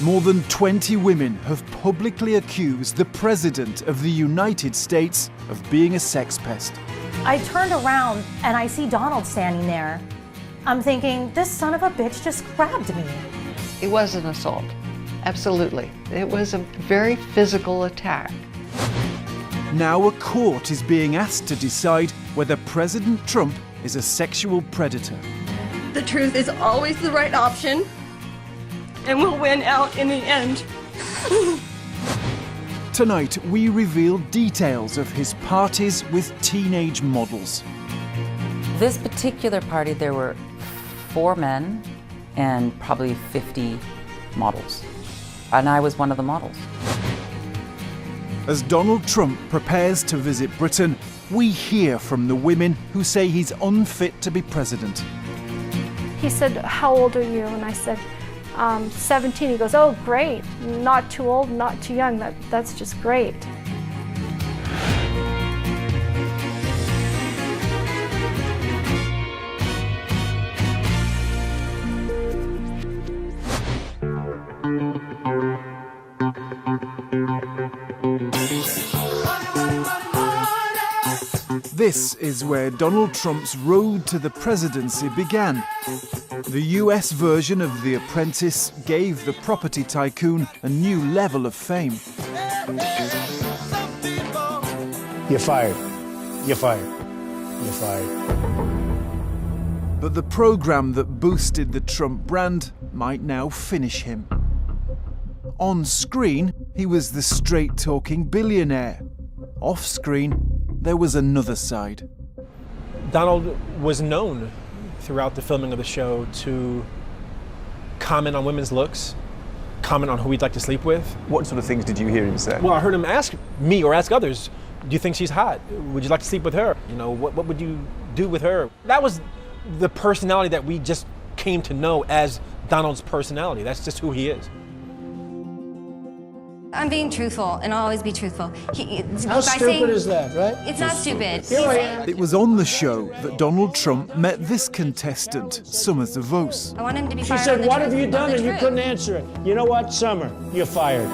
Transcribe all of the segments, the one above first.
More than 20 women have publicly accused the President of the United States of being a sex pest. I turned around and I see Donald standing there. I'm thinking, this son of a bitch just grabbed me. It was an assault, absolutely. It was a very physical attack. Now a court is being asked to decide whether President Trump is a sexual predator. The truth is always the right option, and will win out in the end. Tonight, we reveal details of his parties with teenage models. This particular party, there were 4 men and probably 50 models. And I was one of the models. As Donald Trump prepares to visit Britain, we hear from the women who say he's unfit to be president. He said, "How old are you?" And I said, 17. He goes, "Oh, great. Not too old, not too young. That's just great." This is where Donald Trump's road to the presidency began. The US version of The Apprentice gave the property tycoon a new level of fame. You're fired. You're fired. You're fired. But the program that boosted the Trump brand might now finish him. On screen, he was the straight-talking billionaire. Off screen, there was another side. Donald was known throughout the filming of the show to comment on women's looks, comment on who he'd like to sleep with. What sort of things did you hear him say? Well, I heard him ask me or ask others, do you think she's hot? Would you like to sleep with her? You know, what would you do with her? That was the personality that we just came to know as Donald's personality. That's just who he is. I'm being truthful, and I'll always be truthful. How stupid is that, right? It's not stupid. Here I am. It was on the show that Donald Trump met this contestant, Summer Zavos. I want him to be She fired on said, the "What truth, have you on done?" the And you truth. couldn't answer it. You know what, Summer? You're fired.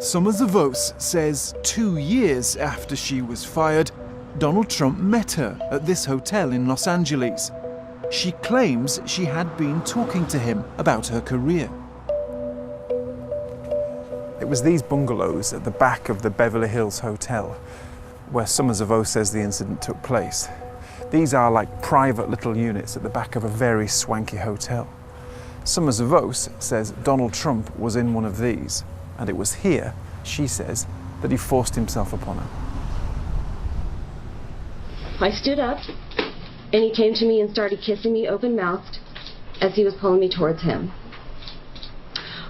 Summer Zavos says 2 years after she was fired, Donald Trump met her at this hotel in Los Angeles. She claims she had been talking to him about her career. It was these bungalows at the back of the Beverly Hills Hotel where Summer Zavos says the incident took place. These are like private little units at the back of a very swanky hotel. Summer Zavos says Donald Trump was in one of these, and it was here, she says, that he forced himself upon her. I stood up, and he came to me and started kissing me open-mouthed as he was pulling me towards him.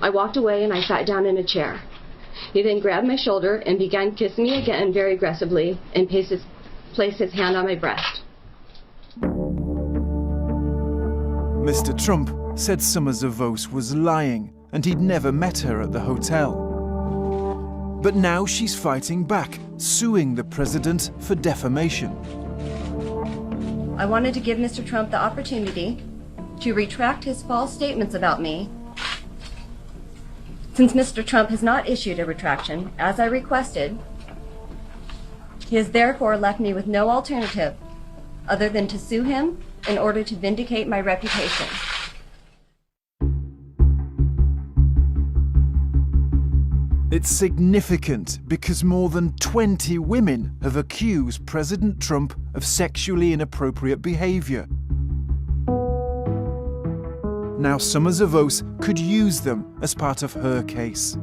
I walked away and I sat down in a chair. He then grabbed my shoulder and began kissing me again very aggressively and placed his hand on my breast. Mr. Trump said Summer Zavos was lying and he'd never met her at the hotel. But now she's fighting back, suing the president for defamation. I wanted to give Mr. Trump the opportunity to retract his false statements about me. Since Mr. Trump has not issued a retraction, as I requested, he has therefore left me with no alternative other than to sue him in order to vindicate my reputation. It's significant because more than 20 women have accused President Trump of sexually inappropriate behavior. Now Summer Zavos could use them as part of her case.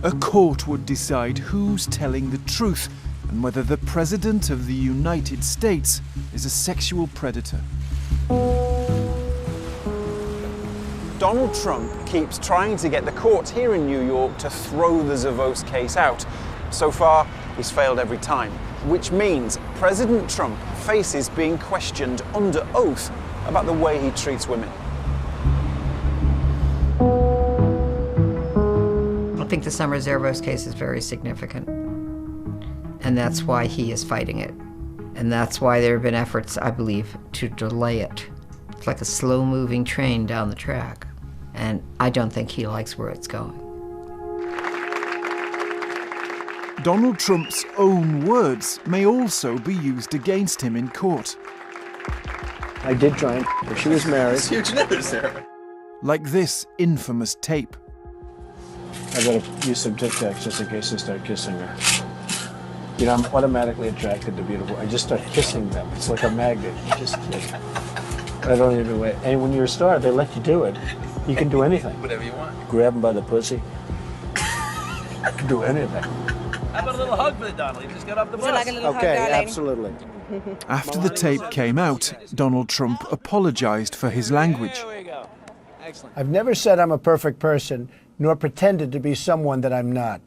A court would decide who's telling the truth and whether the President of the United States is a sexual predator. Donald Trump keeps trying to get the courts here in New York to throw the Zavos case out. So far, he's failed every time, which means President Trump faces being questioned under oath about the way he treats women. think the Summer Zervos case is very significant. And that's why he is fighting it. And that's why there have been efforts, I believe, to delay it. It's like a slow-moving train down the track. And I don't think he likes where it's going. Donald Trump's own words may also be used against him in court. I did try and her. She was married. It's huge news, Sarah. Like this infamous tape. I gotta use some Tic Tacs just in case I start kissing her. You know, I'm automatically attracted to beautiful. I just start kissing them. It's like a magnet. Just like, I don't even wait. And when you're a star, they let you do it. You can do anything. Whatever you want. Grab them by the pussy. I can do anything. How about a little hug for the Donald? You just got off the bus. Like a little Okay, hug, darling? absolutely. After the tape came out, Donald Trump apologized for his language. There we go. Excellent. I've never said I'm a perfect person, nor pretended to be someone that I'm not.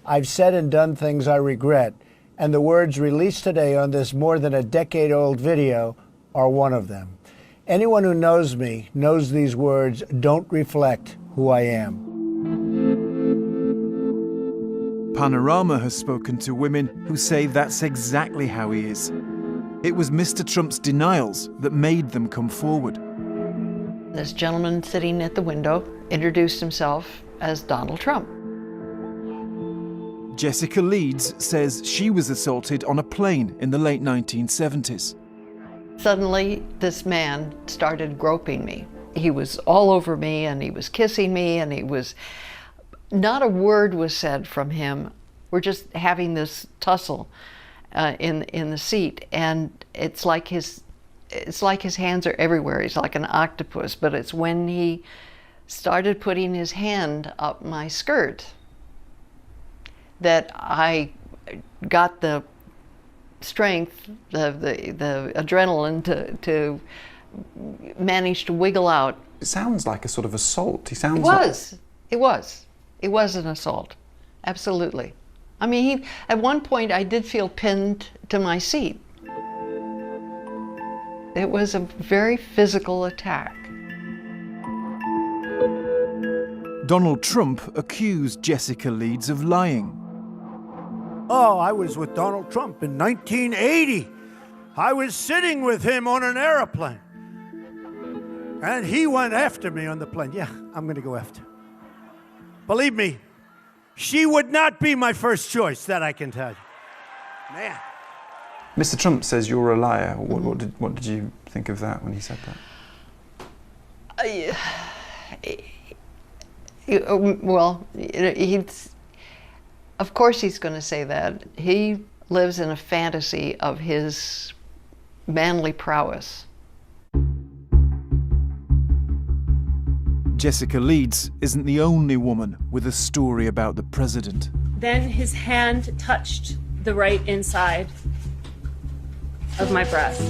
I've said and done things I regret, and the words released today on this more than a decade-old video are one of them. Anyone who knows me knows these words don't reflect who I am. Panaroma has spoken to women who say that's exactly how he is. It was Mr. Trump's denials that made them come forward. This gentleman sitting at the window introduced himself as Donald Trump. Jessica Leeds says she was assaulted on a plane in the late 1970s. Suddenly, this man started groping me. He was all over me, and he was kissing me, and he was... Not a word was said from him. We're just having this tussle in the seat, and it's like his hands are everywhere. He's like an octopus, but it's when he started putting his hand up my skirt that I got the strength, the adrenaline to manage to wiggle out. It sounds like a sort of assault. He sounds It was an assault, absolutely. I mean, at one point I did feel pinned to my seat. It was a very physical attack. Donald Trump accused Jessica Leeds of lying. Oh, I was with Donald Trump in 1980. I was sitting with him on an airplane. And he went after me on the plane. Yeah, I'm going to go after. Believe me, she would not be my first choice, that I can tell you. Man. Mr. Trump says you're a liar. What did you think of that when he said that? Well, of course he's going to say that. He lives in a fantasy of his manly prowess. Jessica Leeds isn't the only woman with a story about the president. Then his hand touched the right inside of my breast.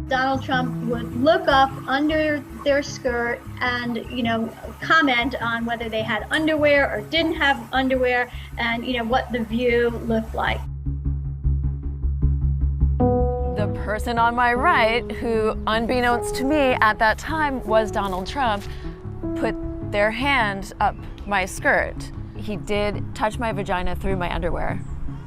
Donald Trump would look up under their skirt and, comment on whether they had underwear or didn't have underwear and, what the view looked like. The person on my right, who unbeknownst to me at that time was Donald Trump, put their hand up my skirt. He did touch my vagina through my underwear.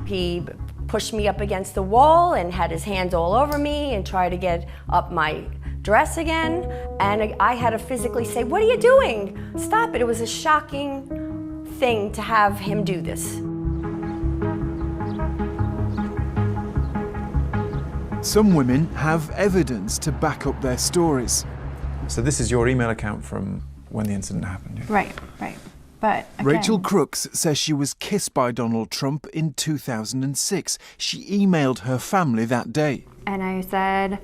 He pushed me up against the wall and had his hands all over me and tried to get up my dress again. And I had to physically say, "What are you doing? Stop it." It was a shocking thing to have him do this. Some women have evidence to back up their stories. So this is your email account from when the incident happened? Yeah? Right. But again, Rachel Crooks says she was kissed by Donald Trump in 2006. She emailed her family that day. And I said,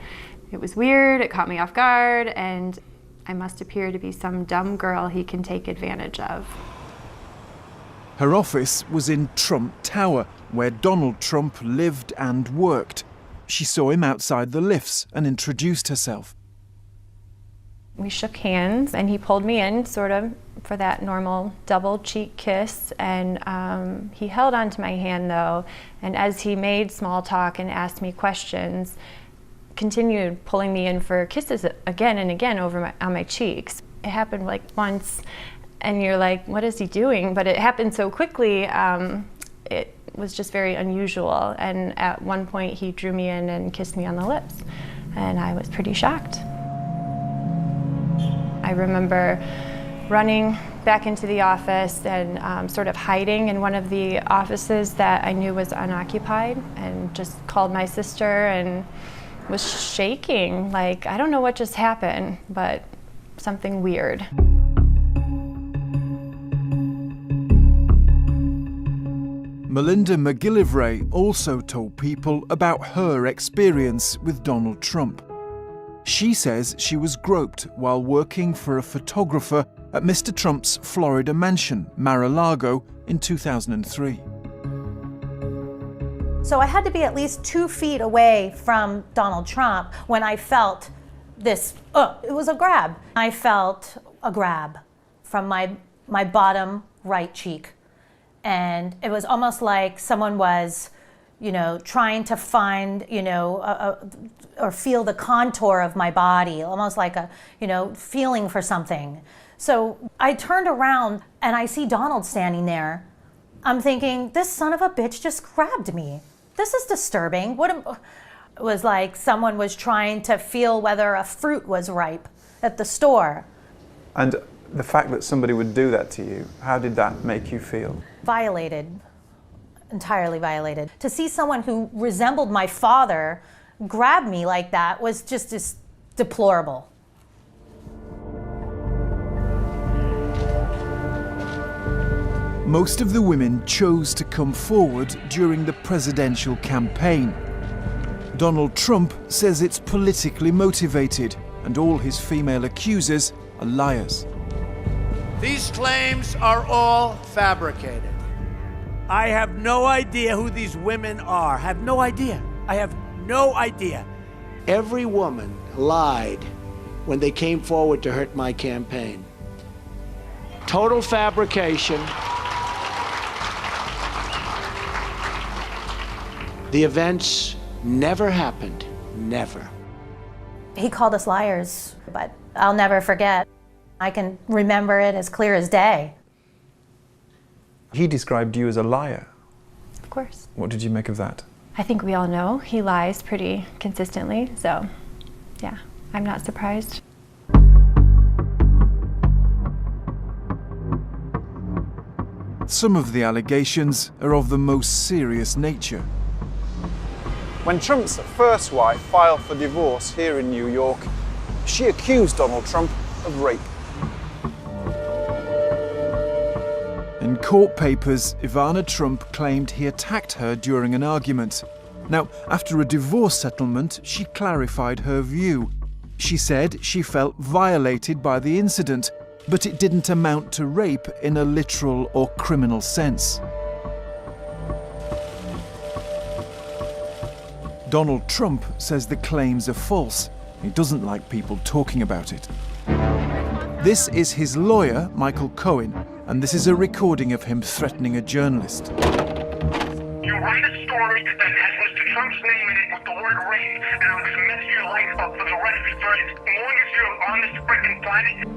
it was weird, it caught me off guard, and I must appear to be some dumb girl he can take advantage of. Her office was in Trump Tower, where Donald Trump lived and worked. She saw him outside the lifts and introduced herself. We shook hands and he pulled me in sort of for that normal double cheek kiss, and he held onto my hand though, and as he made small talk and asked me questions, continued pulling me in for kisses again and again on my cheeks. It happened like once, and you're like, what is he doing? But it happened so quickly, it was just very unusual. And at one point, he drew me in and kissed me on the lips, and I was pretty shocked. I remember running back into the office and sort of hiding in one of the offices that I knew was unoccupied, and just called my sister and was shaking, like, I don't know what just happened, but something weird. Melinda McGillivray also told people about her experience with Donald Trump. She says she was groped while working for a photographer at Mr. Trump's Florida mansion, Mar-a-Lago, in 2003. So I had to be at least 2 feet away from Donald Trump when I felt this, it was a grab. I felt a grab from my bottom right cheek. And it was almost like someone was, trying to find, or feel the contour of my body, almost like a, feeling for something. So I turned around and I see Donald standing there. I'm thinking, this son of a bitch just grabbed me. This is disturbing. It was like someone was trying to feel whether a fruit was ripe at the store. And the fact that somebody would do that to you, how did that make you feel? Violated, entirely violated. To see someone who resembled my father grab me like that was just deplorable. Most of the women chose to come forward during the presidential campaign. Donald Trump says it's politically motivated, and all his female accusers are liars. These claims are all fabricated. I have no idea who these women are. Have no idea. I have no idea. Every woman lied when they came forward to hurt my campaign. Total fabrication. The events never happened. Never. He called us liars, but I'll never forget. I can remember it as clear as day. He described you as a liar. Of course. What did you make of that? I think we all know he lies pretty consistently, so yeah, I'm not surprised. Some of the allegations are of the most serious nature. When Trump's first wife filed for divorce here in New York, she accused Donald Trump of rape. In court papers, Ivana Trump claimed he attacked her during an argument. Now, after a divorce settlement, she clarified her view. She said she felt violated by the incident, but it didn't amount to rape in a literal or criminal sense. Donald Trump says the claims are false. He doesn't like people talking about it. This is his lawyer, Michael Cohen, and this is a recording of him threatening a journalist. You write a story that has Mr. Trump's name in it with the word rape, and I'm going to mess your life up for the rest of your life, as long as you're on this freaking planet.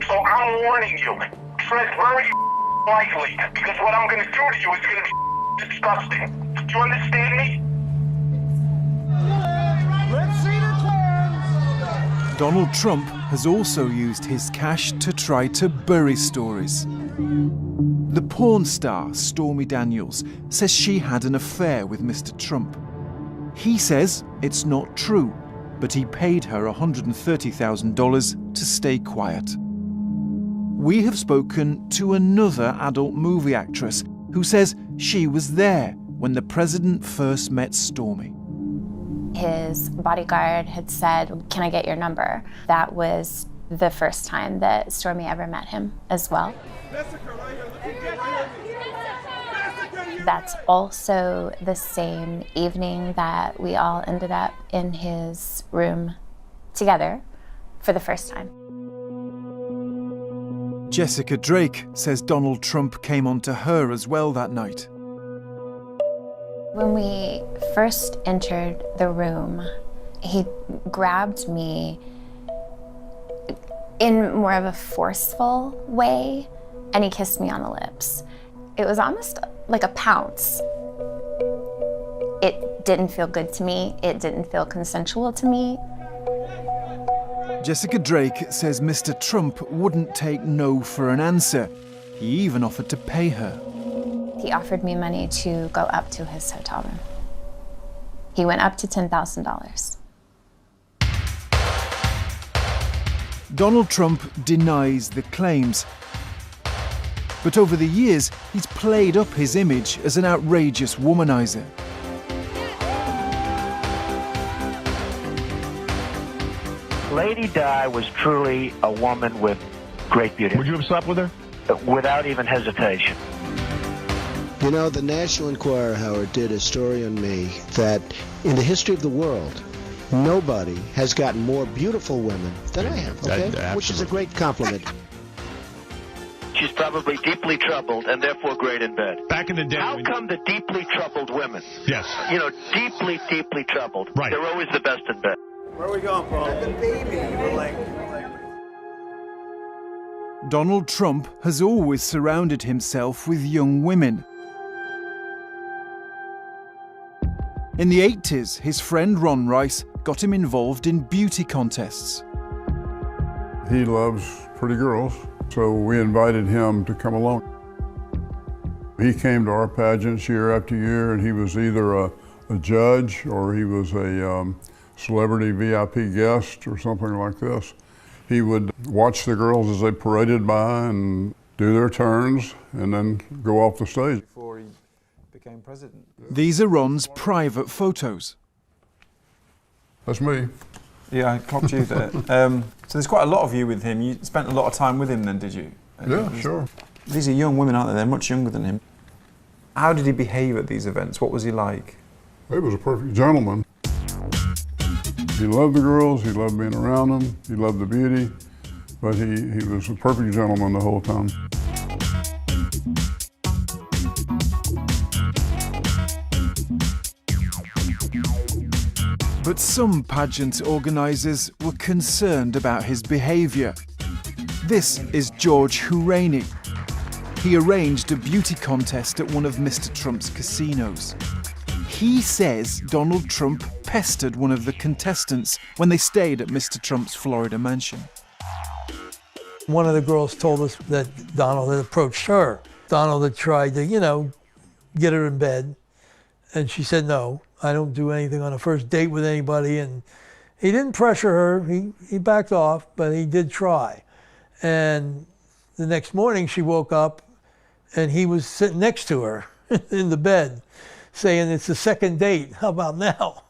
So I'm warning you, tread very lightly, because what I'm going to do to you is going to be disgusting. Do you understand me? Let's see the clearance. Donald Trump has also used his cash to try to bury stories. The porn star, Stormy Daniels, says she had an affair with Mr. Trump. He says it's not true, but he paid her $130,000 to stay quiet. We have spoken to another adult movie actress who says she was there when the president first met Stormy. His bodyguard had said, "Can I get your number?" That was the first time that Stormy ever met him as well. That's also the same evening that we all ended up in his room together for the first time. Jessica Drake says Donald Trump came onto her as well that night. When we first entered the room, he grabbed me in more of a forceful way, and he kissed me on the lips. It was almost like a pounce. It didn't feel good to me. It didn't feel consensual to me. Jessica Drake says Mr. Trump wouldn't take no for an answer. He even offered to pay her. He offered me money to go up to his hotel room. He went up to $10,000. Donald Trump denies the claims. But over the years, he's played up his image as an outrageous womanizer. Lady Di was truly a woman with great beauty. Would you have slept with her? Without even hesitation. You know, the National Enquirer, Howard, did a story on me that in the history of the world, nobody has gotten more beautiful women than I have, okay? Which is a great compliment. She's probably deeply troubled and therefore great in bed. Back in the day. How come the deeply troubled women? Yes. You know, deeply troubled. Right. They're always the best in bed. Where are we going, Paul? The baby. We're like... Donald Trump has always surrounded himself with young women. In the 80s, his friend Ron Rice got him involved in beauty contests. He loves pretty girls, so we invited him to come along. He came to our pageants year after year, and he was either a judge or he was a celebrity VIP guest or something like this. He would watch the girls as they paraded by and do their turns and then go off the stage. Before he became president. These are Ron's private photos. That's me. Yeah, I clocked you there. So there's quite a lot of you with him. You spent a lot of time with him then, did you? Yeah, sure. These are young women, aren't they? They're much younger than him. How did he behave at these events? What was he like? He was a perfect gentleman. He loved the girls, he loved being around them, he loved the beauty, but he was a perfect gentleman the whole time. But some pageant organisers were concerned about his behaviour. This is George Houraney. He arranged a beauty contest at one of Mr. Trump's casinos. He says Donald Trump pestered one of the contestants when they stayed at Mr. Trump's Florida mansion. One of the girls told us that Donald had approached her. Donald had tried to, get her in bed. And she said, no, I don't do anything on a first date with anybody. And he didn't pressure her. He backed off, but he did try. And the next morning she woke up and he was sitting next to her in the bed saying, it's the second date. How about now?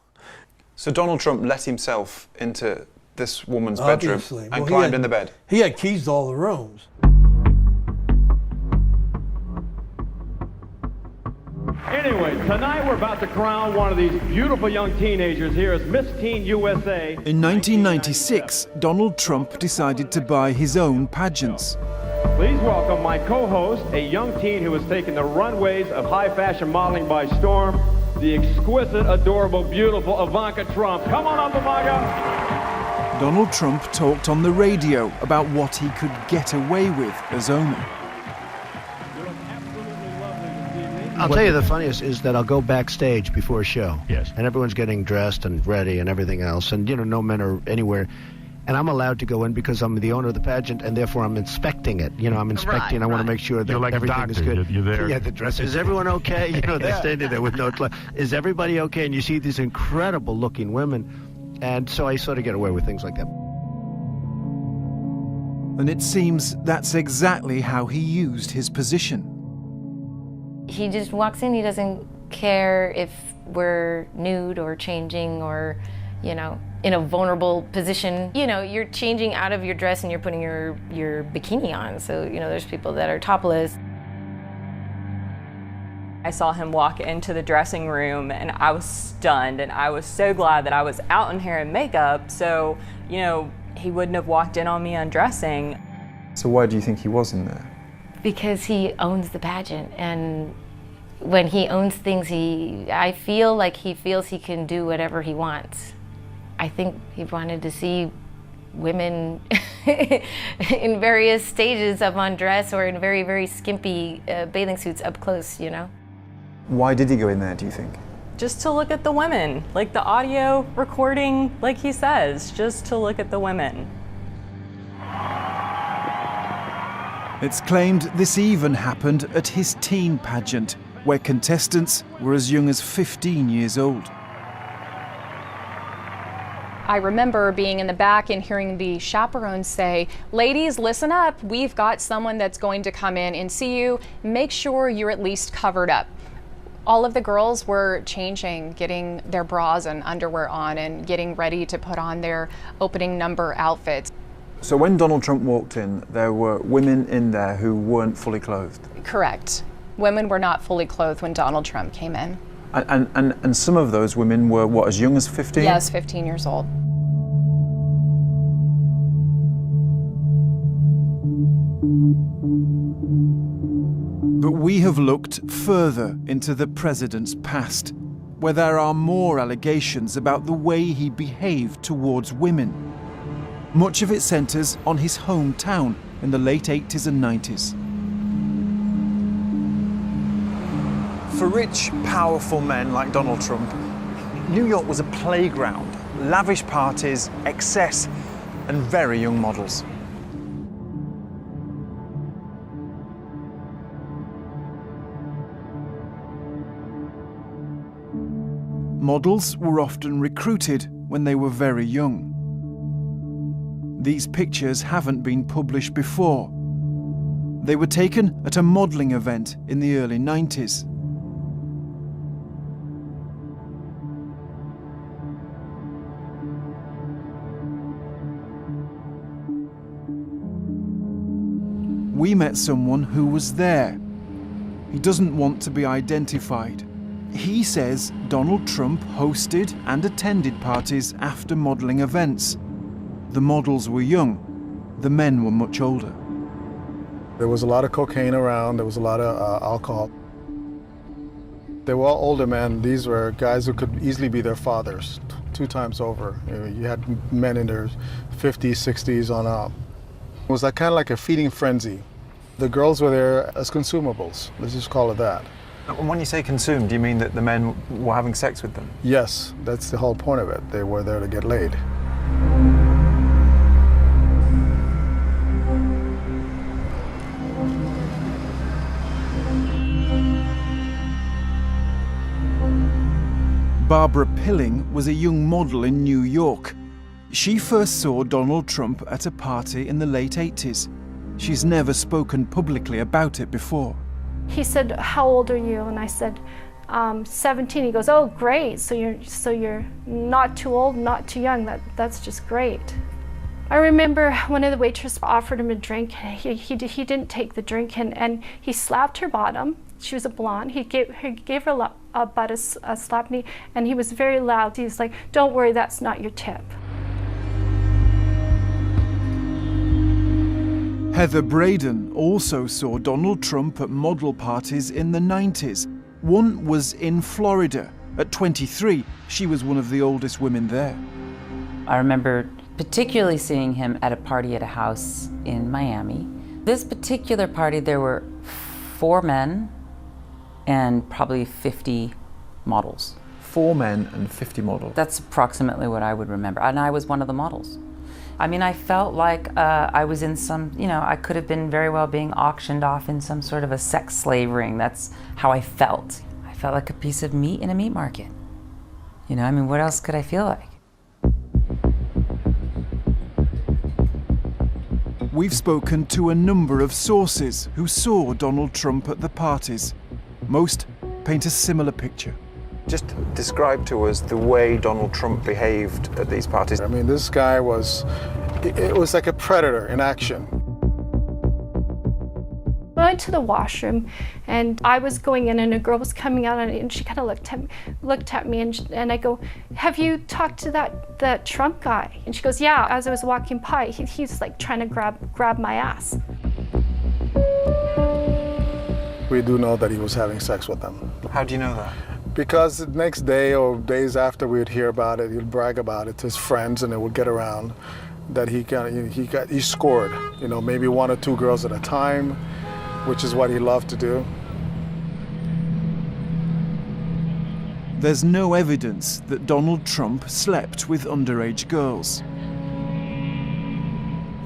So Donald Trump let himself into this woman's Obviously. bedroom and climbed in the bed? He had keys to all the rooms. Anyway, tonight we're about to crown one of these beautiful young teenagers here as Miss Teen USA. In 1996, Donald Trump decided to buy his own pageants. Please welcome my co-host, a young teen who has taken the runways of high fashion modeling by storm, the exquisite, adorable, beautiful Ivanka Trump. Come on up, Ivanka. Donald Trump talked on the radio about what he could get away with as owner. I'll tell you the funniest is that I'll go backstage before a show. Yes. And everyone's getting dressed and ready and everything else. And, no men are anywhere. And I'm allowed to go in because I'm the owner of the pageant and therefore I'm inspecting it. I'm inspecting. I want to make sure that like everything is good. You're there. Yeah, the dress. Is everyone okay? They're standing there with no clothes. Is everybody okay? And you see these incredible looking women. And so I sort of get away with things like that. And it seems that's exactly how he used his position. He just walks in, he doesn't care if we're nude or changing or, in a vulnerable position. You're changing out of your dress and you're putting your bikini on. So, there's people that are topless. I saw him walk into the dressing room and I was stunned, and I was so glad that I was out in hair and makeup, so, he wouldn't have walked in on me undressing. So why do you think he was in there? Because he owns the pageant, and when he owns things, I feel like he feels he can do whatever he wants. I think he wanted to see women in various stages of undress or in very, very skimpy bathing suits up close, you know. Why did he go in there, do you think? Just to look at the women, like the audio recording, like he says, just to look at the women. It's claimed this even happened at his teen pageant, where contestants were as young as 15 years old. I remember being in the back and hearing the chaperones say, "Ladies, listen up, we've got someone that's going to come in and see you. Make sure you're at least covered up." All of the girls were changing, getting their bras and underwear on and getting ready to put on their opening number outfits. So when Donald Trump walked in, there were women in there who weren't fully clothed? Correct. Women were not fully clothed when Donald Trump came in. And some of those women were, what, as young as 15? Yes, 15 years old. But we have looked further into the president's past, where there are more allegations about the way he behaved towards women. Much of it centres on his hometown in the late 80s and 90s. For rich, powerful men like Donald Trump, New York was a playground. Lavish parties, excess, and very young models. Models were often recruited when they were very young. These pictures haven't been published before. They were taken at a modelling event in the early 90s. We met someone who was there. He doesn't want to be identified. He says Donald Trump hosted and attended parties after modelling events. The models were young, the men were much older. There was a lot of cocaine around, there was a lot of alcohol. They were all older men. These were guys who could easily be their fathers, 2 times over. You had men in their 50s, 60s on up. It was kind of like a feeding frenzy. The girls were there as consumables, let's just call it that. And when you say consumed, do you mean that the men were having sex with them? Yes, that's the whole point of it. They were there to get laid. Barbara Pilling was a young model in New York. She first saw Donald Trump at a party in the late 80s. She's never spoken publicly about it before. He said, "How old are you?" And I said, 17. He goes, "Oh, great. So you're not too old, not too young. That's just great." I remember one of the waitresses offered him a drink. He didn't take the drink, and he slapped her bottom. She was a blonde. He gave her a butt a slap, and he was very loud. He was like, "Don't worry, that's not your tip." Heather Braden also saw Donald Trump at model parties in the 90s. One was in Florida. At 23, she was one of the oldest women there. I remember particularly seeing him at a party at a house in Miami. This particular party, there were 4 men and probably 50 models. 4 men and 50 models? That's approximately what I would remember. And I was one of the models. I mean, I felt like I was in some, I could have been very well being auctioned off in some sort of a sex slave ring. That's how I felt. I felt like a piece of meat in a meat market. I mean, what else could I feel like? We've spoken to a number of sources who saw Donald Trump at the parties. Most paint a similar picture. Just describe to us the way Donald Trump behaved at these parties. I mean, this guy it was like a predator in action. I went to the washroom, and I was going in, and a girl was coming out, and she kind of looked at me, and I go, "Have you talked to that Trump guy?" And she goes, "Yeah." As I was walking by, he's like trying to grab my ass. We do know that he was having sex with them. How do you know that? Because the next day or days after, we'd hear about it. He'd brag about it to his friends, and it would get around. that he scored. You know, maybe 1 or 2 girls at a time, which is what he loved to do. There's no evidence that Donald Trump slept with underage girls.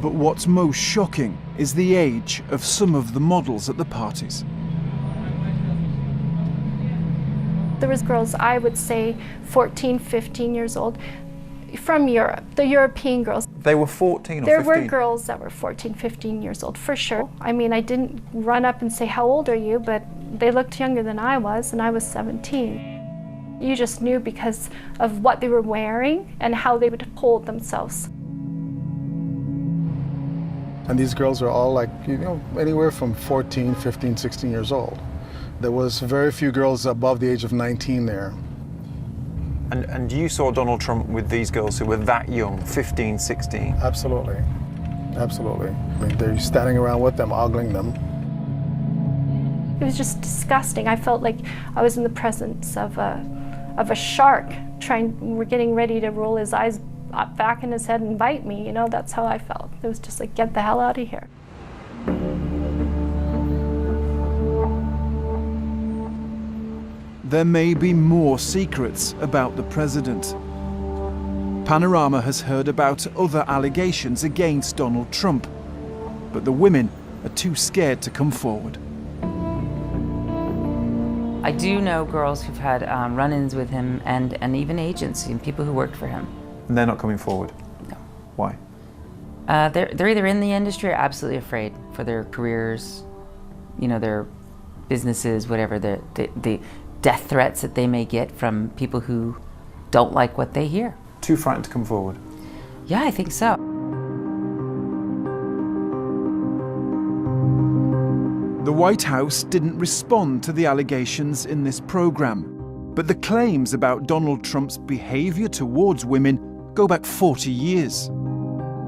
But what's most shocking is the age of some of the models at the parties. There was girls, I would say 14, 15 years old, from Europe, the European girls. They were 14 or 15? There were girls that were 14, 15 years old, for sure. I mean, I didn't run up and say, how old are you? But they looked younger than I was, and I was 17. You just knew because of what they were wearing and how they would hold themselves. And these girls are all like, you know, anywhere from 14, 15, 16 years old. There was very few girls above the age of 19 there. And you saw Donald Trump with these girls who were that young, 15, 16? Absolutely. Absolutely. I mean, they're standing around with them, ogling them. It was just disgusting. I felt like I was in the presence of a shark we're getting ready to roll his eyes back in his head and bite me. You know, that's how I felt. It was just like, get the hell out of here. There may be more secrets about the president. Panaroma has heard about other allegations against Donald Trump, but the women are too scared to come forward. I do know girls who've had run-ins with him and even agents and people who worked for him. And they're not coming forward? No. Why? They're either in the industry or absolutely afraid for their careers, you know, their businesses, whatever, the death threats that they may get from people who don't like what they hear. Too frightened to come forward? Yeah, I think so. The White House didn't respond to the allegations in this program, but the claims about Donald Trump's behavior towards women go back 40 years.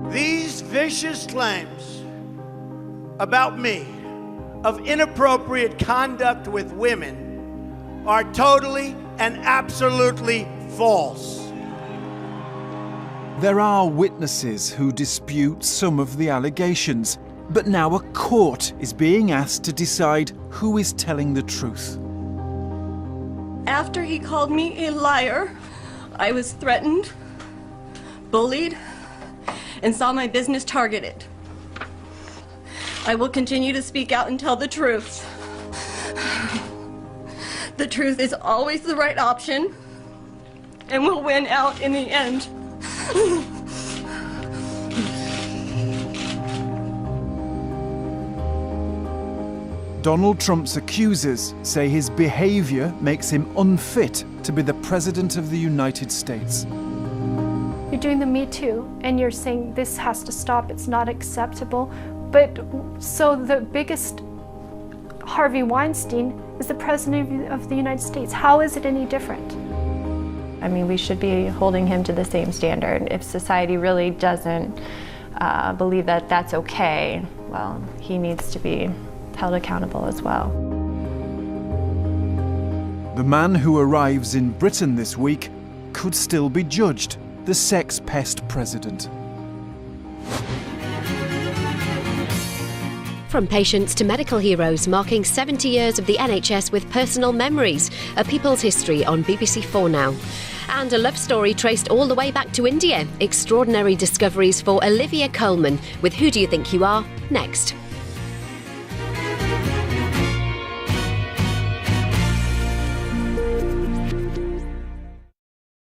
These vicious claims about me of inappropriate conduct with women are totally and absolutely false. There are witnesses who dispute some of the allegations, but now a court is being asked to decide who is telling the truth. After he called me a liar, I was threatened, bullied, and saw my business targeted. I will continue to speak out and tell the truth. The truth is always the right option and will win out in the end. Donald Trump's accusers say his behavior makes him unfit to be the President of the United States. You're doing the Me Too, and you're saying this has to stop, it's not acceptable. But so the biggest Harvey Weinstein is the President of the United States. How is it any different? I mean, we should be holding him to the same standard. If society really doesn't believe that that's okay, well, he needs to be held accountable as well. The man who arrives in Britain this week could still be judged the sex pest president. From patients to medical heroes, marking 70 years of the NHS with personal memories, A People's History on BBC4 Now. And a love story traced all the way back to India. Extraordinary discoveries for Olivia Colman with Who Do You Think You Are? Next.